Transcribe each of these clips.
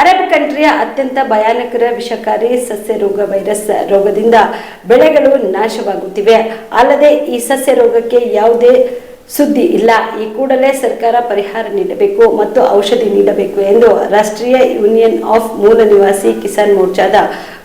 Arab ಕಂಟ್ರಿಯ ಅತ್ಯಂತ ಭಯಾನಕರ ವಿಷಕಾರಿ ಸಸ್ಯ ರೋಗ ವೈರಸ್ ರೋಗದಿಂದ ಬೆಳೆಗಳು ನಾಶವಾಗುತ್ತಿವೆ. ಅಲ್ಲದೆ ಈ ಸಸ್ಯ ರೋಗಕ್ಕೆ ಯಾವುದೇ ಸುದ್ದಿ ಇಲ್ಲ. ಈ ಕೂಡಲೇ ಸರ್ಕಾರ ಪರಿಹಾರ ನೀಡಬೇಕು ಮತ್ತು ಔಷಧಿ ನೀಡಬೇಕು ಎಂದು ರಾಷ್ಟ್ರೀಯ ಯೂನಿಯನ್ ಆಫ್ ಮೂಲ ನಿವಾಸಿ ಕಿಸಾನ್ ಮೋರ್ಚಾದ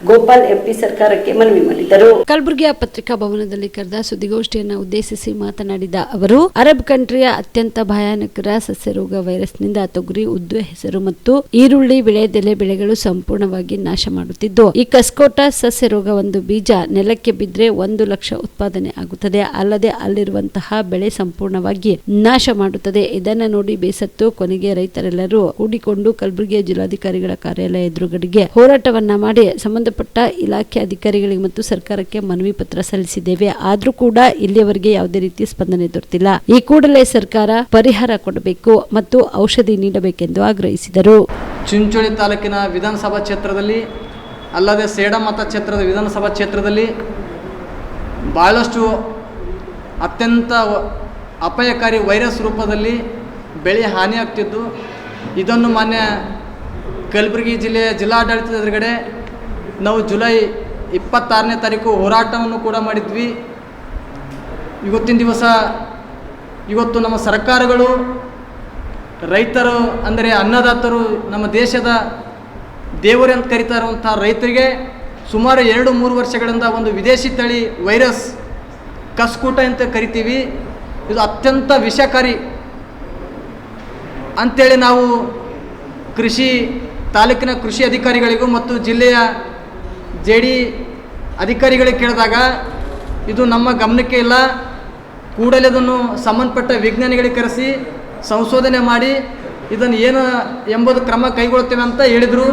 ಗೋಪಾಲ್ ಎಂಪಿ ಸರ್ಕಾರಕ್ಕೆ ಮನವಿ ಮಾಡಿದರು. ಕಲಬುರಗಿಯ ಪತ್ರಿಕಾ ಭವನದಲ್ಲಿ ಕರೆದ ಸುದ್ದಿಗೋಷ್ಠಿಯನ್ನು ಉದ್ದೇಶಿಸಿ ಮಾತನಾಡಿದ ಅವರು, ಅರಬ್ ಕಂಟ್ರಿಯ ಅತ್ಯಂತ ಭಯಾನಕರ ಸಸ್ಯ ರೋಗ ವೈರಸ್ನಿಂದ ತೊಗರಿ, ಉದ್ದು, ಹೆಸರು ಮತ್ತು ಈರುಳ್ಳಿ ವಿಳೆದೆಲೆ ಬೆಳೆಗಳು ಸಂಪೂರ್ಣವಾಗಿ ನಾಶ ಮಾಡುತ್ತಿದ್ದು, ಈ ಕಸ್ಕೋಟ ಸಸ್ಯ ರೋಗ ಒಂದು ಬೀಜ ನೆಲಕ್ಕೆ ಬಿದ್ದರೆ 1 ಲಕ್ಷ ಉತ್ಪಾದನೆ ಆಗುತ್ತದೆ. ಅಲ್ಲದೆ ಅಲ್ಲಿರುವಂತಹ ಬೆಳೆ ಸಂಪೂರ್ಣವಾಗಿ ನಾಶ ಮಾಡುತ್ತದೆ. ಇದನ್ನು ನೋಡಿ ಬೇಸತ್ತು ಕೊನೆಗೆ ರೈತರೆಲ್ಲರೂ ಕೂಡಿಕೊಂಡು ಕಲಬುರಗಿಯ ಜಿಲ್ಲಾಧಿಕಾರಿಗಳ ಕಾರ್ಯಾಲಯ ಎದುರುಗಡೆಗೆ ಹೋರಾಟವನ್ನ ಮಾಡಿ ಸಂಬಂಧಪಟ್ಟ ಇಲಾಖೆ ಅಧಿಕಾರಿಗಳಿಗೆ ಮತ್ತು ಸರ್ಕಾರಕ್ಕೆ ಮನವಿ ಪತ್ರ ಸಲ್ಲಿಸಿದ್ದೇವೆ. ಆದ್ರೂ ಕೂಡ ಇಲ್ಲಿಯವರೆಗೆ ಯಾವುದೇ ರೀತಿಯ ಸ್ಪಂದನೆ ದೊರೆತಿಲ್ಲ. ಈ ಕೂಡಲೇ ಸರ್ಕಾರ ಪರಿಹಾರ ಕೊಡಬೇಕು ಮತ್ತು ಔಷಧಿ ನೀಡಬೇಕೆಂದು ಆಗ್ರಹಿಸಿದರು. ಚಿಂಚೋಳಿ ತಾಲೂಕಿನ ವಿಧಾನಸಭಾ ಕ್ಷೇತ್ರದಲ್ಲಿ ಅಲ್ಲದೆ ಸೇಡಂ ಮತಕ್ಷೇತ್ರದ ವಿಧಾನಸಭಾ ಕ್ಷೇತ್ರದಲ್ಲಿ ಬಹಳಷ್ಟು ಅತ್ಯಂತ ಅಪಾಯಕಾರಿ ವೈರಸ್ ರೂಪದಲ್ಲಿ ಬೆಳೆ ಹಾನಿಯಾಗ್ತಿದ್ದು, ಇದನ್ನು ಮಾನ್ಯ ಕಲಬುರಗಿ ಜಿಲ್ಲೆಯ ಜಿಲ್ಲಾಡಳಿತದ ಎದುರುಗಡೆ ನಾವು ಜುಲೈ 26ನೇ ತಾರೀಕು ಹೋರಾಟವನ್ನು ಕೂಡ ಮಾಡಿದ್ವಿ. ಇವತ್ತಿನ ದಿವಸ ಇವತ್ತು ನಮ್ಮ ಸರ್ಕಾರಗಳು ರೈತರು ಅಂದರೆ ಅನ್ನದಾತರು, ನಮ್ಮ ದೇಶದ ದೇವರು ಅಂತ ಕರೀತಾ ಇರುವಂಥ ರೈತರಿಗೆ ಸುಮಾರು 2-3 ವರ್ಷಗಳಿಂದ ಒಂದು ವಿದೇಶಿ ತಳಿ ವೈರಸ್ ಕಸ್ಕೂಟ ಅಂತ ಕರಿತೀವಿ, ಇದು ಅತ್ಯಂತ ವಿಷಕಾರಿ ಅಂಥೇಳಿ ನಾವು ತಾಲೂಕಿನ ಕೃಷಿ ಅಧಿಕಾರಿಗಳಿಗೂ ಮತ್ತು ಜಿಲ್ಲೆಯ JD ಅಧಿಕಾರಿಗಳಿಗೆ ಕೇಳಿದಾಗ ಇದು ನಮ್ಮ ಗಮನಕ್ಕೆ ಇಲ್ಲ, ಕೂಡಲೇ ಅದನ್ನು ಸಂಬಂಧಪಟ್ಟ ವಿಜ್ಞಾನಿಗಳಿಗೆ ಕರೆಸಿ ಸಂಶೋಧನೆ ಮಾಡಿ ಇದನ್ನು ಏನು ಎಂಬುದು ಕ್ರಮ ಕೈಗೊಳ್ತೇವೆ ಅಂತ ಹೇಳಿದರು.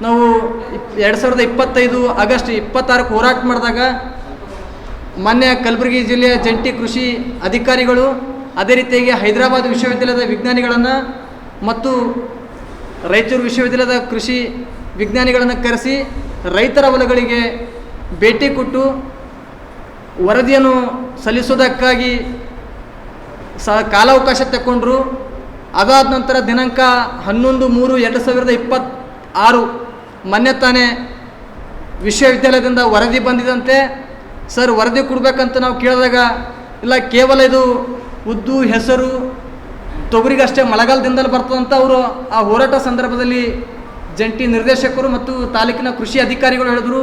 ನಾವು 2025 ಆಗಸ್ಟ್ 26ಕ್ಕೆ ಹೋರಾಟ ಮಾಡಿದಾಗ ಮಾನ್ಯ ಕಲಬುರಗಿ ಜಿಲ್ಲೆಯ ಜಂಟಿ ಕೃಷಿ ಅಧಿಕಾರಿಗಳು, ಅದೇ ರೀತಿಯಾಗಿ ಹೈದರಾಬಾದ್ ವಿಶ್ವವಿದ್ಯಾಲಯದ ವಿಜ್ಞಾನಿಗಳನ್ನು ಮತ್ತು ರಾಯಚೂರು ವಿಶ್ವವಿದ್ಯಾಲಯದ ಕೃಷಿ ವಿಜ್ಞಾನಿಗಳನ್ನು ಕರೆಸಿ ರೈತರ ಹೊಲಗಳಿಗೆ ಭೇಟಿ ಕೊಟ್ಟು ವರದಿಯನ್ನು ಸಲ್ಲಿಸೋದಕ್ಕಾಗಿ ಕಾಲಾವಕಾಶ ತಗೊಂಡ್ರು. ಅದಾದ ನಂತರ ದಿನಾಂಕ 11/3/2026 ಮೊನ್ನೆ ತಾನೇ ವಿಶ್ವವಿದ್ಯಾಲಯದಿಂದ ವರದಿ ಬಂದಿದಂತೆ. ಸರ್, ವರದಿ ಕೊಡಬೇಕಂತ ನಾವು ಕೇಳಿದಾಗ ಇಲ್ಲ, ಕೇವಲ ಇದು ಉದ್ದು, ಹೆಸರು, ತೊಗರಿಗಷ್ಟೇ ಮಳೆಗಾಲದಿಂದಲೇ ಬರ್ತದಂತ ಅವರು ಆ ಹೋರಾಟ ಸಂದರ್ಭದಲ್ಲಿ ಜಂಟಿ ನಿರ್ದೇಶಕರು ಮತ್ತು ತಾಲೂಕಿನ ಕೃಷಿ ಅಧಿಕಾರಿಗಳು ಹೇಳಿದ್ರು.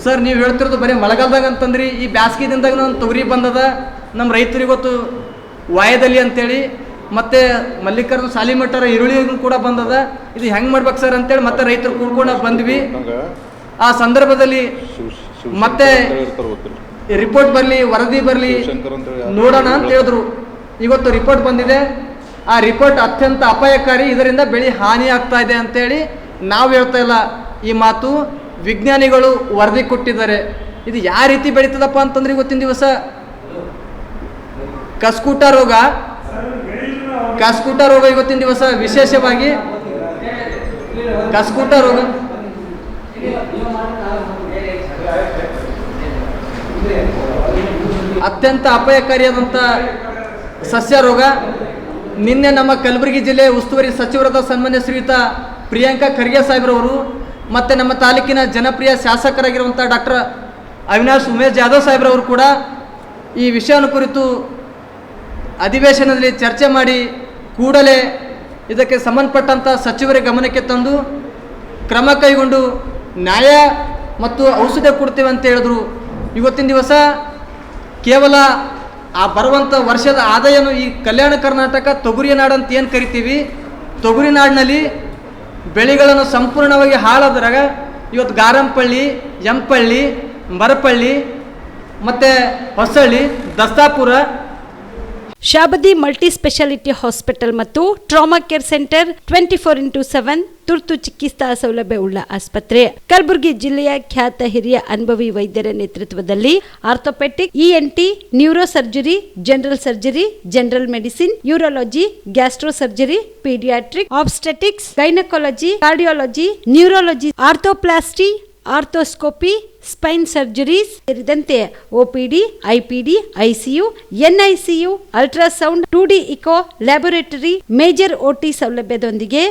ಸರ್, ನೀವು ಹೇಳ್ತಿರೋದು ಬರೀ ಮಳೆಗಾಲದಾಗ ಅಂತಂದ್ರಿ, ಈ ಬ್ಯಾಸ್ಗಿದಿಂದಾಗ ನಾನು ತೊಗರಿ ಬಂದದ, ನಮ್ಮ ರೈತರಿಗೆ ಗೊತ್ತು ವಾಯದಲ್ಲಿ ಅಂತೇಳಿ, ಮತ್ತು ಮಲ್ಲಿಕಾರ್ಜುನ ಸಾಲಿಮಠರ ಈರುಳ್ಳಿಗೂ ಕೂಡ ಬಂದದ, ಇದು ಹೆಂಗೆ ಮಾಡ್ಬೇಕು ಸರ್ ಅಂತೇಳಿ ಮತ್ತೆ ರೈತರು ಕೂಡ್ಕೊಂಡು ಬಂದ್ವಿ. ಆ ಸಂದರ್ಭದಲ್ಲಿ ಮತ್ತೆ ರಿಪೋರ್ಟ್ ಬರಲಿ, ವರದಿ ಬರಲಿ, ನೋಡೋಣ ಅಂತ ಹೇಳಿದ್ರು. ಇವತ್ತು ರಿಪೋರ್ಟ್ ಬಂದಿದೆ. ಆ ರಿಪೋರ್ಟ್ ಅತ್ಯಂತ ಅಪಾಯಕಾರಿ, ಇದರಿಂದ ಬೆಳೆ ಹಾನಿ ಆಗ್ತಾ ಇದೆ ಅಂತೇಳಿ ನಾವು ಹೇಳ್ತಾ ಇಲ್ಲ, ಈ ಮಾತು ವಿಜ್ಞಾನಿಗಳು ವರದಿ ಕೊಟ್ಟಿದ್ದಾರೆ. ಇದು ಯಾವ ರೀತಿ ಬೆಳೀತದಪ್ಪ ಅಂತಂದ್ರೆ ಇವತ್ತಿನ ದಿವಸ ಕಸ್ಕೂಟ ರೋಗ ಇವತ್ತಿನ ದಿವಸ ವಿಶೇಷವಾಗಿ ಕಸ್ಕೂಟ ರೋಗ ಅತ್ಯಂತ ಅಪಾಯಕಾರಿಯಾದಂಥ ಸಸ್ಯ ರೋಗ. ನಿನ್ನೆ ನಮ್ಮ ಕಲಬುರಗಿ ಜಿಲ್ಲೆ ಉಸ್ತುವಾರಿ ಸಚಿವರಾದ ಸನ್ಮಾನ್ಯ ಶ್ರೀಯುತ ಪ್ರಿಯಾಂಕಾ ಖರ್ಗೆ ಸಾಹೇಬ್ರವರು ಮತ್ತು ನಮ್ಮ ತಾಲೂಕಿನ ಜನಪ್ರಿಯ ಶಾಸಕರಾಗಿರುವಂಥ ಡಾಕ್ಟರ್ ಅವಿನಾಶ್ ಉಮೇಶ್ ಜಾಧವ್ ಸಾಹೇಬ್ರವರು ಕೂಡ ಈ ವಿಷಯವನ್ನು ಕುರಿತು ಅಧಿವೇಶನದಲ್ಲಿ ಚರ್ಚೆ ಮಾಡಿ ಕೂಡಲೇ ಇದಕ್ಕೆ ಸಂಬಂಧಪಟ್ಟಂಥ ಸಚಿವರ ಗಮನಕ್ಕೆ ತಂದು ಕ್ರಮ ಕೈಗೊಂಡು ನ್ಯಾಯ ಮತ್ತು ಔಷಧ ಕೊಡ್ತೇವೆ ಅಂತ ಹೇಳಿದ್ರು. ಇವತ್ತಿನ ದಿವಸ ಕೇವಲ ಆ ಬರುವಂಥ ವರ್ಷದ ಆದಾಯನು ಈ ಕಲ್ಯಾಣ ಕರ್ನಾಟಕ ತೊಗರಿಯ ನಾಡು ಅಂತ ಏನು ಕರಿತೀವಿ, ತೊಗರಿ ನಾಡಿನಲ್ಲಿ ಬೆಳೆಗಳನ್ನು ಸಂಪೂರ್ಣವಾಗಿ ಹಾಳಾದ್ರಾಗ ಇವತ್ತು ಗಾರಂಪಳ್ಳಿ, ಎಂಪಳ್ಳಿ, ಮರಪಳ್ಳಿ ಮತ್ತು Hosalli, Dastapur, Shabdi multi speciality hospital ಮತ್ತು ಟ್ರಾಮಾ ಕೇರ್ ಸೆಂಟರ್ 24x7 ತುರ್ತು ಚಿಕಿತ್ಸಾ ಸೌಲಭ್ಯ ಉಳ್ಳ ಆಸ್ಪತ್ರೆ. ಕಲಬುರಗಿ ಜಿಲ್ಲೆಯ ಖ್ಯಾತ ಹಿರಿಯ ಅನುಭವಿ ವೈದ್ಯರ ನೇತೃತ್ವದಲ್ಲಿ orthopaedic, ENT, neuro surgery, general surgery, general medicine, urology, gastro surgery, paediatric, obstetrics, gynaecology, cardiology, neurology, arthroplasty, arthroscopy, spine surgeries ಸೇರಿದಂತೆ OPD, IPD, ICU, NICU, ultrasound, 2D echo, laboratory, major OT ಸೌಲಭ್ಯದೊಂದಿಗೆ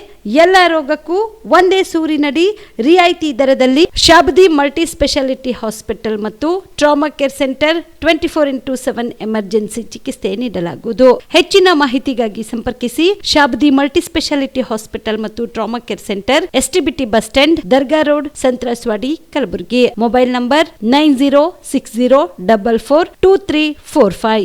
ಎಲ್ಲ ರೋಗಕ್ಕೂ ಒಂದೇ ಸೂರಿನಡಿ ರಿಯಾಯಿತಿ ದರದಲ್ಲಿ ಶಾಬದಿ ಮಲ್ಟಿ ಸ್ಪೆಷಾಲಿಟಿ ಹಾಸ್ಪಿಟಲ್ ಮತ್ತು trauma care centre 24x7 emergency ಚಿಕಿತ್ಸೆ ನೀಡಲಾಗುವುದು. ಹೆಚ್ಚಿನ ಮಾಹಿತಿಗಾಗಿ ಸಂಪರ್ಕಿಸಿ ಶಾಬದಿ ಮಲ್ಟಿ ಸ್ಪೆಷಾಲಿಟಿ ಹಾಸ್ಪಿಟಲ್ ಮತ್ತು trauma care centre, STBT bus stand, Dargah road, ಸಂತ್ರಸ್ವಾಡಿ, Kalaburagi. Mobile number 9060442345.